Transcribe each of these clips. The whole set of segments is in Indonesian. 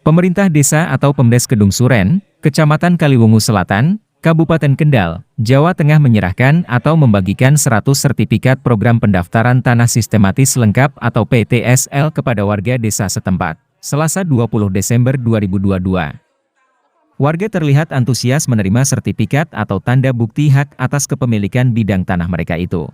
Pemerintah Desa atau Pemdes Kedung Suren, Kecamatan Kaliwungu Selatan, Kabupaten Kendal, Jawa Tengah menyerahkan atau membagikan 100 sertifikat program pendaftaran tanah sistematis lengkap atau PTSL kepada warga desa setempat, Selasa 20 Desember 2022. Warga terlihat antusias menerima sertifikat atau tanda bukti hak atas kepemilikan bidang tanah mereka itu.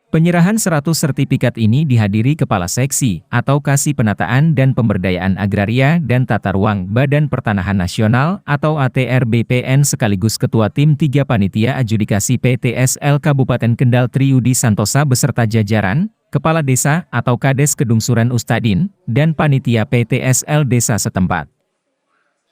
Penyerahan 100 sertifikat ini dihadiri Kepala Seksi atau Kasih Penataan dan Pemberdayaan Agraria dan Tata Ruang Badan Pertanahan Nasional atau ATR BPN sekaligus Ketua Tim 3 Panitia Adjudikasi PTSL Kabupaten Kendal Triyudi Santosa beserta jajaran, Kepala Desa atau Kades Kedung Suren Ustadin, dan Panitia PTSL Desa setempat.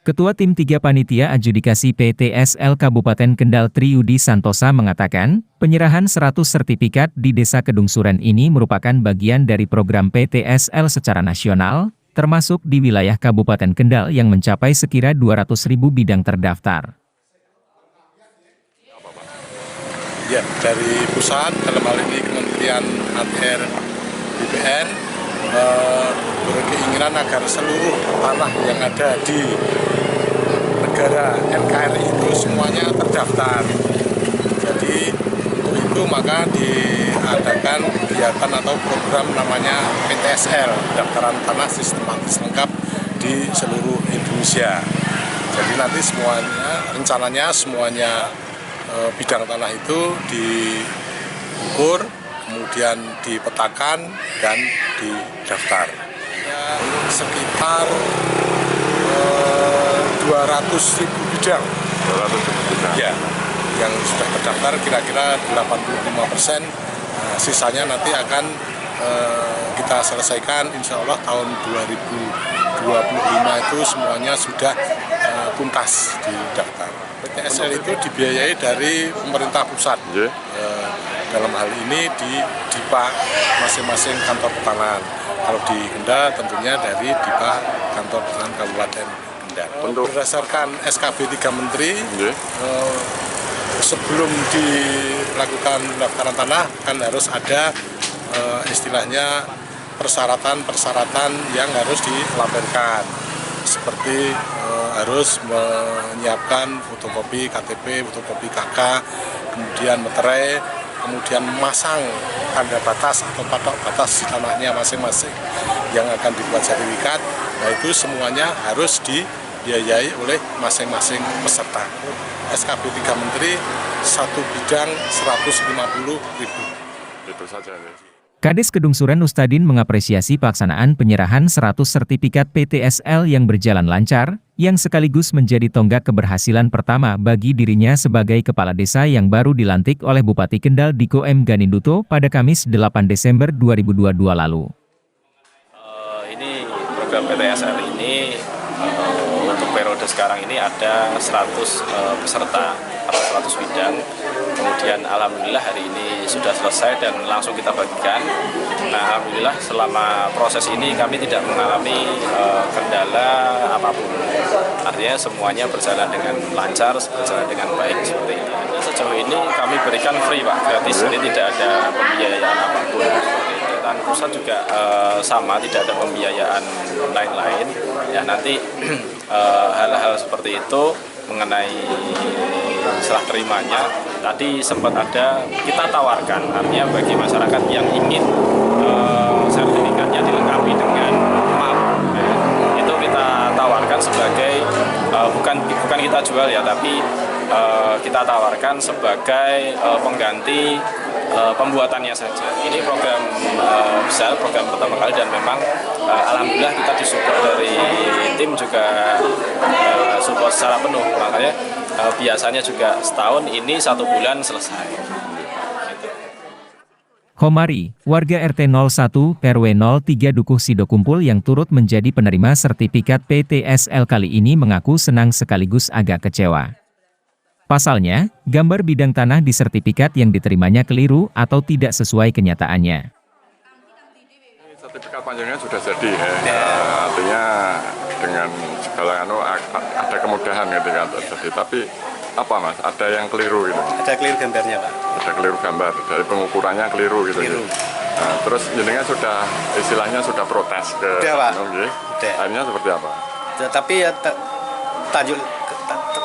Ketua Tim 3 Panitia Adjudikasi PTSL Kabupaten Kendal Triyudi Santosa mengatakan, penyerahan 100 sertifikat di Desa Kedung Suren ini merupakan bagian dari program PTSL secara nasional, termasuk di wilayah Kabupaten Kendal yang mencapai sekira 200.000 bidang terdaftar. Ya, dari pusat, dalam hal ini Kementerian ATR BPN, berkeinginan agar seluruh tanah yang ada di negara NKRI itu semuanya terdaftar. Jadi untuk itu maka diadakan kegiatan atau program namanya PTSL, pendaftaran tanah sistematis lengkap di seluruh Indonesia. Jadi nanti rencananya semuanya bidang tanah itu diukur, kemudian dipetakan dan didaftar. Ya, sekitar 200.000 bidang. 200.000 bidang. Ya, yang sudah terdaftar kira-kira 85%. Sisanya nanti akan kita selesaikan insya Allah tahun 2025 itu semuanya sudah tuntas didaftar. PTSL itu dibiayai dari pemerintah pusat. Yeah. Dalam hal ini di DIPA masing-masing kantor pertanahan. Kalau di Kendal tentunya dari DIPA kantor pertanahan Kabupaten Kendal. Berdasarkan SKB 3 Menteri, sebelum dilakukan pendaftaran tanah kan harus ada istilahnya persyaratan-persyaratan yang harus dilampirkan. Seperti harus menyiapkan fotokopi KTP, fotokopi KK, kemudian meterai, kemudian memasang tanda batas atau patok batas tanahnya masing-masing yang akan dibuat sertifikat. Nah itu semuanya harus dibiayai oleh masing-masing peserta. SKB 3 Menteri, satu bidang 150.000. Itu saja. Kades Kedung Suren Ustadin mengapresiasi pelaksanaan penyerahan 100 sertifikat PTSL yang berjalan lancar, yang sekaligus menjadi tonggak keberhasilan pertama bagi dirinya sebagai kepala desa yang baru dilantik oleh Bupati Kendal Diko M. Ganinduto pada Kamis 8 Desember 2022 lalu. Ini program PTSL ini untuk periode sekarang ini ada 100 peserta atau 100 bidang. Kemudian alhamdulillah hari ini sudah selesai dan langsung kita bagikan. Nah, alhamdulillah selama proses ini kami tidak mengalami kendala apapun. Artinya semuanya berjalan dengan lancar, berjalan dengan baik seperti ini. Sejauh ini kami berikan free Pak, gratis. Ini tidak ada pembiayaan apapun. Dan pusat juga sama, tidak ada pembiayaan lain-lain. Ya nanti hal-hal seperti itu mengenai serah terimanya tadi sempat ada kita tawarkan, artinya bagi masyarakat yang ingin sertifikatnya dilengkapi dengan map, itu kita tawarkan sebagai bukan kita jual ya, tapi kita tawarkan sebagai pengganti pembuatannya saja. Ini program besar, program pertama kali, dan memang alhamdulillah kita disupport dari tim juga support secara penuh. Makanya biasanya juga setahun, ini 1 bulan selesai. Homari, warga RT 01 RW 03 Dukuh Sidokumpul yang turut menjadi penerima sertifikat PTSL kali ini mengaku senang sekaligus agak kecewa. Pasalnya, gambar bidang tanah di sertifikat yang diterimanya keliru atau tidak sesuai kenyataannya. Sertifikat panjangnya sudah jadi, artinya dengan segala ada kemudahan gitu kan terjadi. Tapi apa Mas? Ada yang keliru gitu? Ada keliru gambarnya Pak. Ada keliru gambar, dari pengukurannya keliru gitu. Keliru. Nah, terus jenengan sudah istilahnya sudah protes ke Udah Pak. Udah. Udah. Akhirnya seperti apa? Tapi ya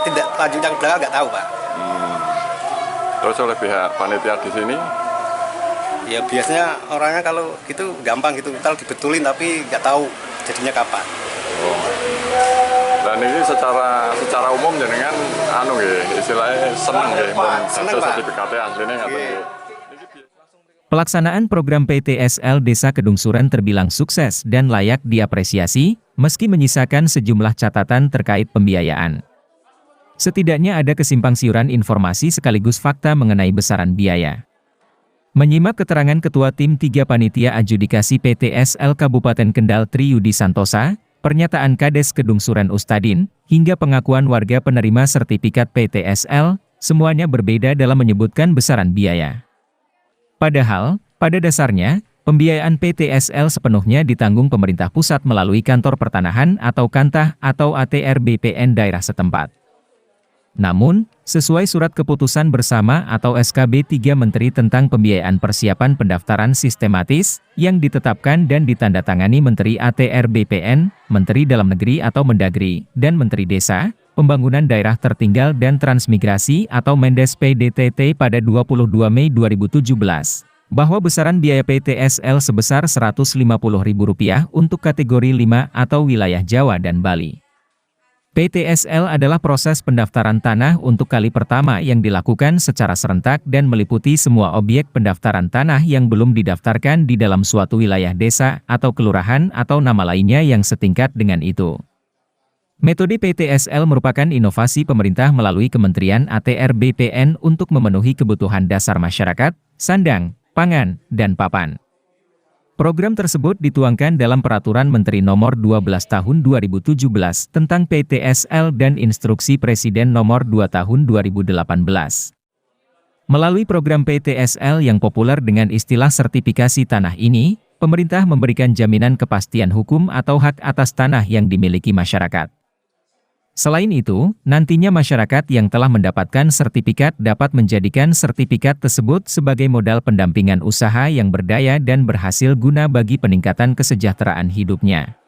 tidak lanjut yang belakang nggak tahu Pak. Terus oleh pihak panitia di sini? Ya biasanya orangnya kalau gitu gampang gitu, kita dibetulin tapi nggak tahu jadinya kapan. Dan ini secara umum jenengan anu nggih, istilahnya seneng nggih mun Seneng, Pak. sertifikatnya asline ngaten Nggih. nggih. Pelaksanaan program PTSL Desa Kedung Suren terbilang sukses dan layak diapresiasi, meski menyisakan sejumlah catatan terkait pembiayaan. Setidaknya ada kesimpangsiuran informasi sekaligus fakta mengenai besaran biaya. Menyimak keterangan Ketua Tim 3 Panitia Adjudikasi PTSL Kabupaten Kendal Triyudi Santosa, pernyataan Kades Kedung Suren Ustadin, hingga pengakuan warga penerima sertifikat PTSL, semuanya berbeda dalam menyebutkan besaran biaya. Padahal, pada dasarnya, pembiayaan PTSL sepenuhnya ditanggung pemerintah pusat melalui Kantor Pertanahan atau Kantah atau ATR BPN daerah setempat. Namun, sesuai Surat Keputusan Bersama atau SKB 3 Menteri tentang Pembiayaan Persiapan Pendaftaran Sistematis, yang ditetapkan dan ditandatangani Menteri ATR BPN, Menteri Dalam Negeri atau Mendagri, dan Menteri Desa, Pembangunan Daerah Tertinggal dan Transmigrasi atau Mendes PDTT pada 22 Mei 2017, bahwa besaran biaya PTSL sebesar Rp150.000 untuk kategori 5 atau wilayah Jawa dan Bali. PTSL adalah proses pendaftaran tanah untuk kali pertama yang dilakukan secara serentak dan meliputi semua objek pendaftaran tanah yang belum didaftarkan di dalam suatu wilayah desa atau kelurahan atau nama lainnya yang setingkat dengan itu. Metode PTSL merupakan inovasi pemerintah melalui Kementerian ATR BPN untuk memenuhi kebutuhan dasar masyarakat, sandang, pangan, dan papan. Program tersebut dituangkan dalam Peraturan Menteri Nomor 12 Tahun 2017 tentang PTSL dan Instruksi Presiden Nomor 2 Tahun 2018. Melalui program PTSL yang populer dengan istilah sertifikasi tanah ini, pemerintah memberikan jaminan kepastian hukum atau hak atas tanah yang dimiliki masyarakat. Selain itu, nantinya masyarakat yang telah mendapatkan sertifikat dapat menjadikan sertifikat tersebut sebagai modal pendampingan usaha yang berdaya dan berhasil guna bagi peningkatan kesejahteraan hidupnya.